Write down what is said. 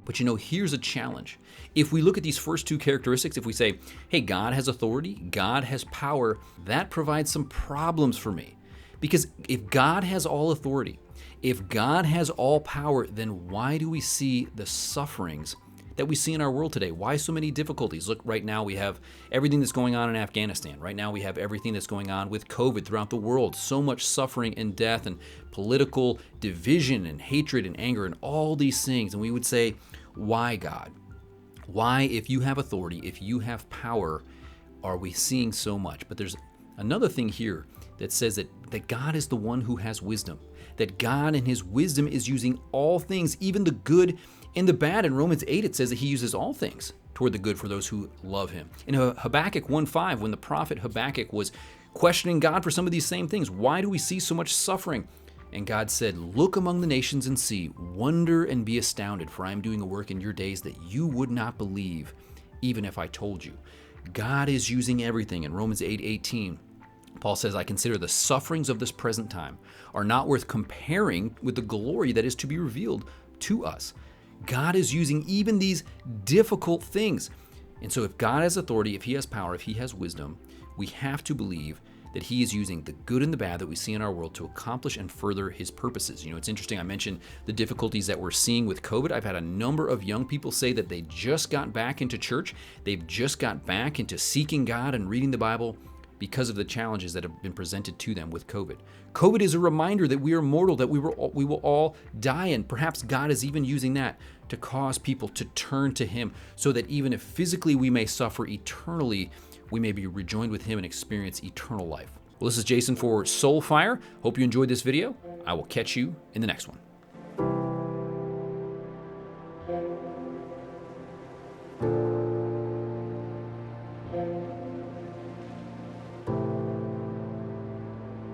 But here's a challenge. If we look at these first two characteristics, if we say, hey, God has authority, God has power, that provides some problems for me. Because if God has all authority, if God has all power, then why do we see the sufferings that we see in our world today? Why so many difficulties? Look, right now we have everything that's going on in Afghanistan. Right now we have everything that's going on with COVID throughout the world. So much suffering and death and political division and hatred and anger and all these things. And we would say, why, God? Why, if you have authority, if you have power, are we seeing so much? But there's another thing here that says that God is the one who has wisdom, that God in his wisdom is using all things, even the good and the bad. In Romans 8, it says that he uses all things toward the good for those who love him. In Habakkuk 1:5, when the prophet Habakkuk was questioning God for some of these same things, why do we see so much suffering? And God said, look among the nations and see, wonder and be astounded, for I am doing a work in your days that you would not believe, even if I told you. God is using everything. In Romans 8:18, Paul says, I consider the sufferings of this present time are not worth comparing with the glory that is to be revealed to us. God is using even these difficult things. And so if God has authority, if he has power, if he has wisdom, we have to believe that he is using the good and the bad that we see in our world to accomplish and further his purposes. It's interesting, I mentioned the difficulties that we're seeing with COVID. I've had a number of young people say that they just got back into church. They've just got back into seeking God and reading the Bible because of the challenges that have been presented to them with COVID. COVID is a reminder that we are mortal, that we will all die, and perhaps God is even using that to cause people to turn to him, so that even if physically we may suffer, eternally we may be rejoined with him and experience eternal life. Well, this is Jason for Soulfire. Hope you enjoyed this video. I will catch you in the next one.